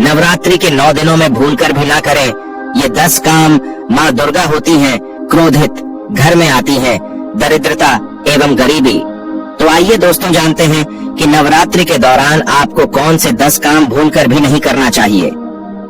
नवरात्रि के 9 दिनों में भूलकर भी ना करें। ये 10 काम माँ दुर्गा होती हैं क्रोधित, घर में आती है दरिद्रता एवं गरीबी। तो आइए दोस्तों जानते हैं कि नवरात्रि के दौरान आपको कौन से 10 काम भूलकर भी नहीं करना चाहिए।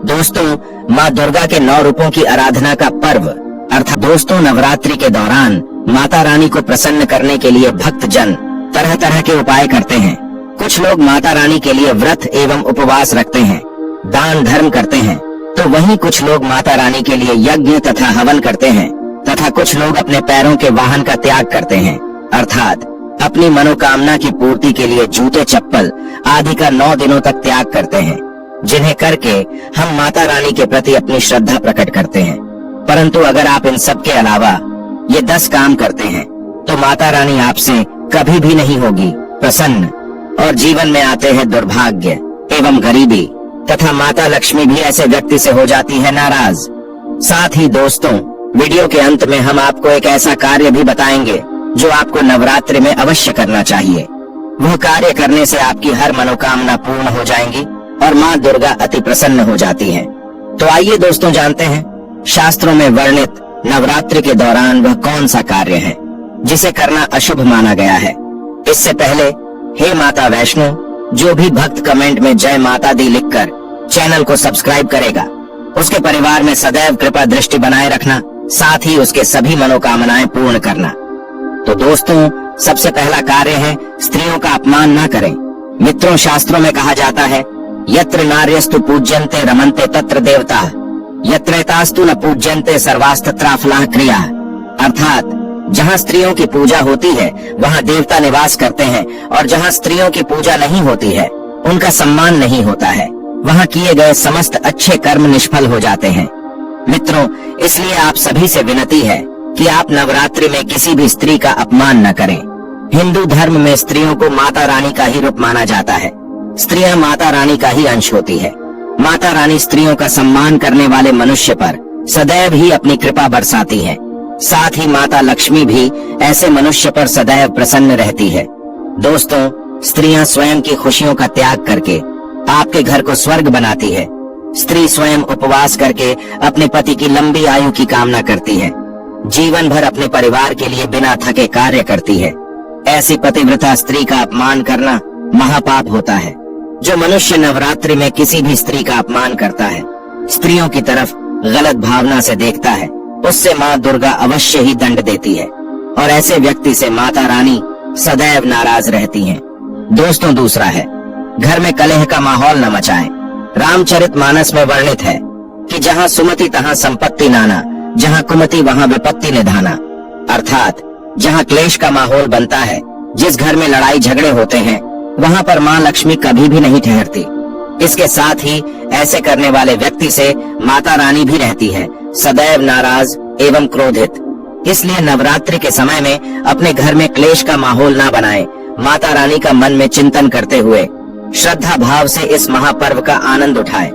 दोस्तों, माँ दुर्गा के 9 रूपों की आराधना का पर्व अर्थात दोस्तों नवरात्रि के दौरान माता रानी को प्रसन्न करने के लिए भक्त जन तरह तरह के उपाय करते हैं। कुछ लोग माता रानी के लिए व्रत एवं उपवास रखते हैं, दान धर्म करते हैं, तो वहीं कुछ लोग माता रानी के लिए यज्ञ तथा हवन करते हैं तथा कुछ लोग अपने पैरों के वाहन का त्याग करते हैं अर्थात अपनी मनोकामना की पूर्ति के लिए जूते चप्पल आदि का 9 दिनों तक त्याग करते हैं, जिन्हें करके हम माता रानी के प्रति अपनी श्रद्धा प्रकट करते हैं। परंतु अगर आप इन सब के अलावा ये 10 काम करते हैं तो माता रानी आपसे कभी भी नहीं होगी प्रसन्न और जीवन में आते हैं दुर्भाग्य एवं गरीबी तथा माता लक्ष्मी भी ऐसे व्यक्ति से हो जाती है नाराज। साथ ही दोस्तों, वीडियो के अंत में हम आपको एक ऐसा कार्य भी बताएंगे जो आपको नवरात्रि में अवश्य करना चाहिए। वह कार्य करने से आपकी हर मनोकामना पूर्ण हो जाएंगी और माँ दुर्गा अति प्रसन्न हो जाती है। तो आइए दोस्तों जानते हैं शास्त्रों में वर्णित नवरात्रि के दौरान वह कौन सा कार्य है जिसे करना अशुभ माना गया है। इससे पहले हे माता वैष्णो, जो भी भक्त कमेंट में जय माता दी लिखकर चैनल को सब्सक्राइब करेगा उसके परिवार में सदैव कृपा दृष्टि बनाए रखना, साथ ही उसके सभी मनोकामनाएं पूर्ण करना। तो दोस्तों, सबसे पहला कार्य है स्त्रियों का अपमान न करें। मित्रों, शास्त्रों में कहा जाता है यत्र नार्यस्तु पूज्यन्ते रमन्ते तत्र देवता, यत्रैतास्तु न पूज्यन्ते सर्वास्तत्राफलाः क्रिया। अर्थात जहाँ स्त्रियों की पूजा होती है वहाँ देवता निवास करते हैं और जहाँ स्त्रियों की पूजा नहीं होती है उनका सम्मान नहीं होता है, वहाँ किए गए समस्त अच्छे कर्म निष्फल हो जाते हैं। मित्रों, इसलिए आप सभी से विनती है कि आप नवरात्रि में किसी भी स्त्री का अपमान न करें। हिंदू धर्म में स्त्रियों को माता रानी का ही रूप माना जाता है। स्त्रियां माता रानी का ही अंश होती है। माता रानी स्त्रियों का सम्मान करने वाले मनुष्य पर सदैव ही अपनी कृपा बरसाती है। साथ ही माता लक्ष्मी भी ऐसे मनुष्य पर सदैव प्रसन्न रहती है। दोस्तों, स्त्रियां स्वयं की खुशियों का त्याग करके आपके घर को स्वर्ग बनाती है। स्त्री स्वयं उपवास करके अपने पति की लंबी आयु की कामना करती है, जीवन भर अपने परिवार के लिए बिना थके कार्य करती है। ऐसी पतिव्रता स्त्री का अपमान करना महापाप होता है। जो मनुष्य नवरात्रि में किसी भी स्त्री का अपमान करता है, स्त्रियों की तरफ गलत भावना से देखता है, उससे माँ दुर्गा अवश्य ही दंड देती है और ऐसे व्यक्ति से माता रानी सदैव नाराज रहती हैं। दोस्तों, दूसरा है घर में कलह का माहौल न मचाएं। रामचरितमानस में वर्णित है कि जहाँ सुमति तहाँ संपत्ति नाना, जहाँ कुमति वहाँ विपत्ति निधाना। अर्थात जहाँ क्लेश का माहौल बनता है, जिस घर में लड़ाई झगड़े होते हैं, वहाँ पर माँ लक्ष्मी कभी भी नहीं ठहरती। इसके साथ ही ऐसे करने वाले व्यक्ति से माता रानी भी रहती है सदैव नाराज एवं क्रोधित। इसलिए नवरात्रि के समय में अपने घर में क्लेश का माहौल ना बनाएं। माता रानी का मन में चिंतन करते हुए श्रद्धा भाव से इस महापर्व का आनंद उठाएं।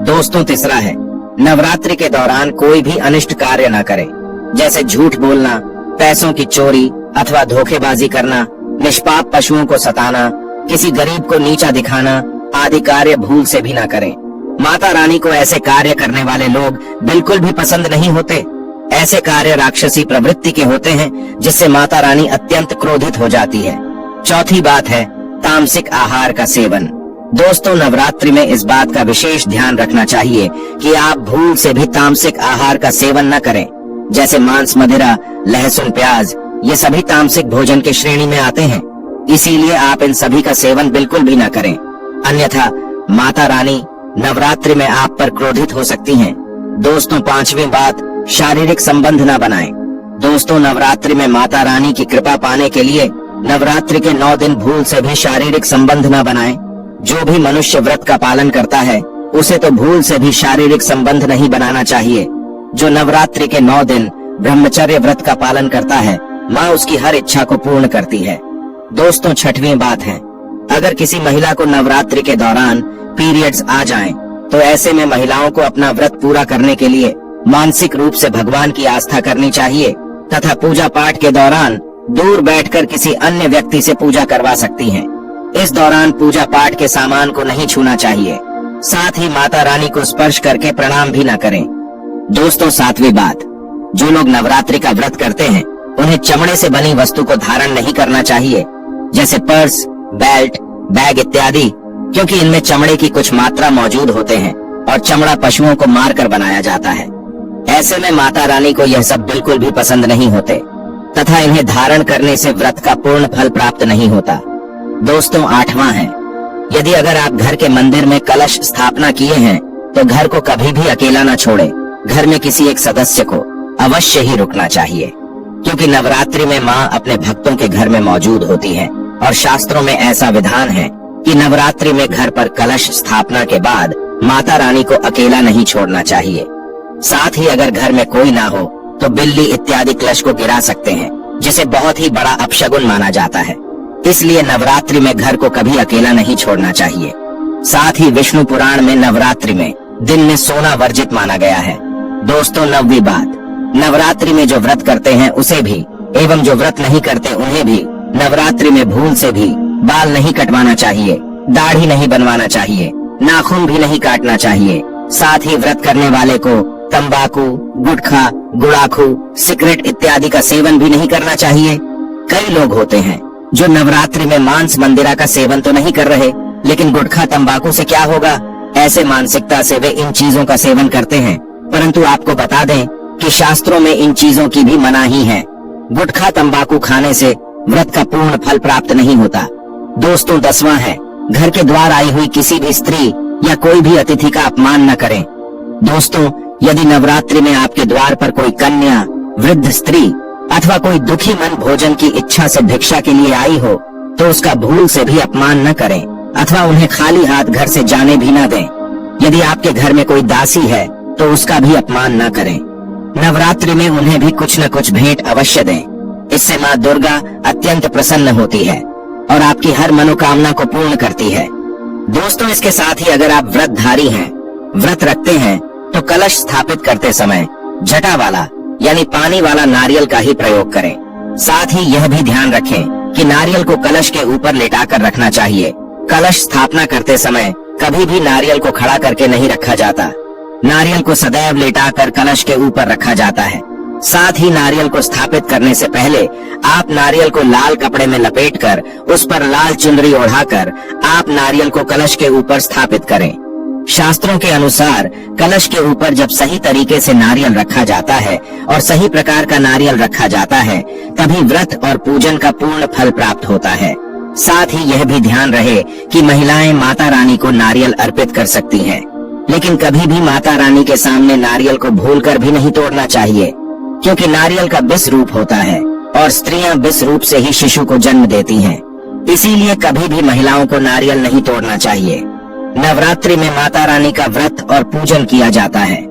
दोस्तों, तीसरा है नवरात्रि के दौरान कोई भी अनिष्ट कार्य न करें, जैसे झूठ बोलना, पैसों की चोरी अथवा धोखेबाजी करना, निष्पाप पशुओं को सताना, किसी गरीब को नीचा दिखाना आदि कार्य भूल से भी न करें। माता रानी को ऐसे कार्य करने वाले लोग बिल्कुल भी पसंद नहीं होते। ऐसे कार्य राक्षसी प्रवृत्ति के होते हैं जिससे माता रानी अत्यंत क्रोधित हो जाती है। चौथी बात है तामसिक आहार का सेवन। दोस्तों, नवरात्रि में इस बात का विशेष ध्यान रखना चाहिए कि आप भूल से भी तामसिक आहार का सेवन न करें, जैसे मांस, मदिरा, लहसुन, प्याज, ये सभी तामसिक भोजन की श्रेणी में आते हैं। इसीलिए आप इन सभी का सेवन बिल्कुल भी न करें, अन्यथा माता रानी नवरात्रि में आप पर क्रोधित हो सकती हैं। दोस्तों, पांचवी बात, शारीरिक संबंध न बनाएं। दोस्तों, नवरात्रि में माता रानी की कृपा पाने के लिए नवरात्रि के 9 दिन भूल से भी शारीरिक संबंध न बनाएं। जो भी मनुष्य व्रत का पालन करता है उसे तो भूल से भी शारीरिक संबंध नहीं बनाना चाहिए। जो नवरात्रि के 9 दिन ब्रह्मचर्य व्रत का पालन करता है, माँ उसकी हर इच्छा को पूर्ण करती है। दोस्तों, छठवीं बात है, अगर किसी महिला को नवरात्रि के दौरान पीरियड्स आ जाएं, तो ऐसे में महिलाओं को अपना व्रत पूरा करने के लिए मानसिक रूप से भगवान की आस्था करनी चाहिए तथा पूजा पाठ के दौरान दूर बैठकर किसी अन्य व्यक्ति से पूजा करवा सकती हैं। इस दौरान पूजा पाठ के सामान को नहीं छूना चाहिए। साथ ही माता रानी को स्पर्श करके प्रणाम भी न करें। दोस्तों, 7वीं बात, जो लोग नवरात्रि का व्रत करते हैं उन्हें चमड़े से बनी वस्तु को धारण नहीं करना चाहिए, जैसे पर्स, बेल्ट, बैग इत्यादि, क्योंकि इनमें चमड़े की कुछ मात्रा मौजूद होते हैं और चमड़ा पशुओं को मारकर बनाया जाता है। ऐसे में माता रानी को यह सब बिल्कुल भी पसंद नहीं होते तथा इन्हें धारण करने से व्रत का पूर्ण फल प्राप्त नहीं होता। दोस्तों, 8वां है, यदि अगर आप घर के मंदिर में कलश स्थापना किए हैं तो घर को कभी भी अकेला न छोड़े। घर में किसी एक सदस्य को अवश्य ही रुकना चाहिए, क्योंकि नवरात्रि में माँ अपने भक्तों के घर में मौजूद होती है और शास्त्रों में ऐसा विधान है कि नवरात्रि में घर पर कलश स्थापना के बाद माता रानी को अकेला नहीं छोड़ना चाहिए। साथ ही अगर घर में कोई ना हो तो बिल्ली इत्यादि कलश को गिरा सकते हैं, जिसे बहुत ही बड़ा अपशगुन माना जाता है। इसलिए नवरात्रि में घर को कभी अकेला नहीं छोड़ना चाहिए। साथ ही विष्णु पुराण में नवरात्रि में दिन में सोना वर्जित माना गया है। दोस्तों, 9वीं बात, नवरात्रि में जो व्रत करते हैं उसे भी एवं जो व्रत नहीं करते उन्हें भी नवरात्रि में भूल से भी बाल नहीं कटवाना चाहिए, दाढ़ी नहीं बनवाना चाहिए, नाखून भी नहीं काटना चाहिए। साथ ही व्रत करने वाले को तंबाकू, गुटखा, गुड़ाखू, सिगरेट इत्यादि का सेवन भी नहीं करना चाहिए। कई लोग होते हैं जो नवरात्रि में मांस मंदिरा का सेवन तो नहीं कर रहे, लेकिन गुटखा तंबाकू से क्या होगा, ऐसे मानसिकता से वे इन चीजों का सेवन करते हैं। परंतु आपको बता दें कि शास्त्रों में इन चीजों की भी मनाही है। गुटखा तंबाकू खाने से व्रत का पूर्ण फल प्राप्त नहीं होता। दोस्तों, 10वां है, घर के द्वार आई हुई किसी भी स्त्री या कोई भी अतिथि का अपमान न करें। दोस्तों, यदि नवरात्रि में आपके द्वार पर कोई कन्या, वृद्ध स्त्री अथवा कोई दुखी मन भोजन की इच्छा से भिक्षा के लिए आई हो तो उसका भूल से भी अपमान न करें अथवा उन्हें खाली हाथ घर से जाने भी न दें। यदि आपके घर में कोई दासी है तो उसका भी अपमान न करें। नवरात्रि में उन्हें भी कुछ न कुछ भेंट अवश्य दें। इससे माँ दुर्गा अत्यंत प्रसन्न होती है और आपकी हर मनोकामना को पूर्ण करती है। दोस्तों, इसके साथ ही अगर आप व्रतधारी हैं, व्रत रखते हैं तो कलश स्थापित करते समय जटा वाला यानी पानी वाला नारियल का ही प्रयोग करें। साथ ही यह भी ध्यान रखें कि नारियल को कलश के ऊपर लेटाकर रखना चाहिए। कलश स्थापना करते समय कभी भी नारियल को खड़ा करके नहीं रखा जाता। नारियल को सदैव लेटाकर कलश के ऊपर रखा जाता है। साथ ही नारियल को स्थापित करने से पहले आप नारियल को लाल कपड़े में लपेटकर उस पर लाल चुनरी ओढ़ाकर आप नारियल को कलश के ऊपर स्थापित करें। शास्त्रों के अनुसार कलश के ऊपर जब सही तरीके से नारियल रखा जाता है और सही प्रकार का नारियल रखा जाता है तभी व्रत और पूजन का पूर्ण फल प्राप्त होता है। साथ ही यह भी ध्यान रहे कि महिलाएं माता रानी को नारियल अर्पित कर सकती हैं, लेकिन कभी भी माता रानी के सामने नारियल को भूलकर भी नहीं तोड़ना चाहिए, क्योंकि नारियल का विष रूप होता है और स्त्रियां विष रूप से ही शिशु को जन्म देती हैं। इसीलिए कभी भी महिलाओं को नारियल नहीं तोड़ना चाहिए। नवरात्रि में माता रानी का व्रत और पूजन किया जाता है,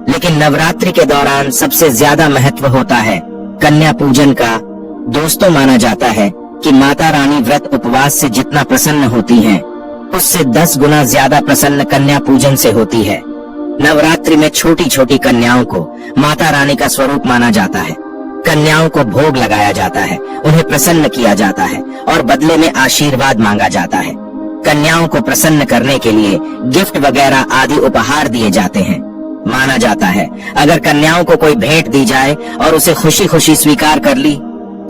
लेकिन नवरात्रि के दौरान सबसे ज्यादा महत्व होता है कन्या पूजन का। दोस्तों, माना जाता है कि माता रानी व्रत उपवास से जितना प्रसन्न होती हैं, उससे 10 गुना ज्यादा प्रसन्न कन्या पूजन से होती है। नवरात्रि में छोटी छोटी कन्याओं को माता रानी का स्वरूप माना जाता है। कन्याओं को भोग लगाया जाता है, उन्हें प्रसन्न किया जाता है और बदले में आशीर्वाद मांगा जाता है। कन्याओं को प्रसन्न करने के लिए गिफ्ट वगैरह आदि उपहार दिए जाते हैं। माना जाता है अगर कन्याओं को कोई भेंट दी जाए और उसे खुशी खुशी स्वीकार कर ली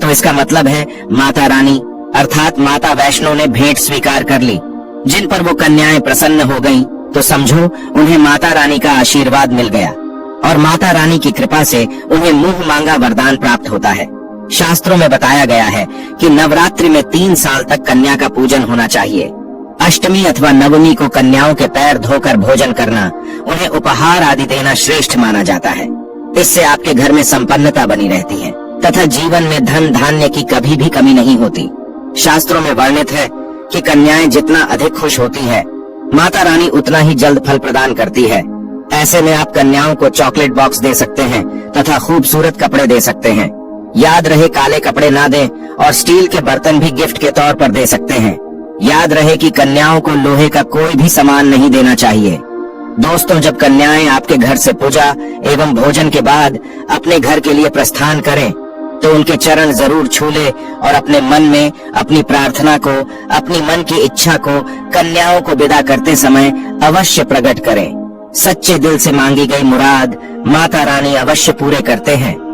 तो इसका मतलब है माता रानी अर्थात माता वैष्णो ने भेंट स्वीकार कर ली। जिन पर वो कन्याएं प्रसन्न हो गईं, तो समझो उन्हें माता रानी का आशीर्वाद मिल गया और माता रानी की कृपा से उन्हें मुंह मांगा वरदान प्राप्त होता है। शास्त्रों में बताया गया है कि नवरात्रि में 3 साल तक कन्या का पूजन होना चाहिए। अष्टमी अथवा नवमी को कन्याओं के पैर धोकर भोजन करना, उन्हें उपहार आदि देना श्रेष्ठ माना जाता है। इससे आपके घर में संपन्नता बनी रहती है तथा जीवन में धन धान्य की कभी भी कमी नहीं होती। शास्त्रों में वर्णित है कि कन्याएं जितना अधिक खुश होती है, माता रानी उतना ही जल्द फल प्रदान करती है। ऐसे में आप कन्याओं को चॉकलेट बॉक्स दे सकते हैं तथा खूबसूरत कपड़े दे सकते हैं। याद रहे काले कपड़े ना दें और स्टील के बर्तन भी गिफ्ट के तौर पर दे सकते हैं। याद रहे कि कन्याओं को लोहे का कोई भी सामान नहीं देना चाहिए। दोस्तों, जब कन्याएं आपके घर से पूजा एवं भोजन के बाद अपने घर के लिए प्रस्थान करें तो उनके चरण जरूर छू ले और अपने मन में अपनी प्रार्थना को, अपनी मन की इच्छा को कन्याओं को विदा करते समय अवश्य प्रकट करें। सच्चे दिल से मांगी गई मुराद माता रानी अवश्य पूरे करते हैं।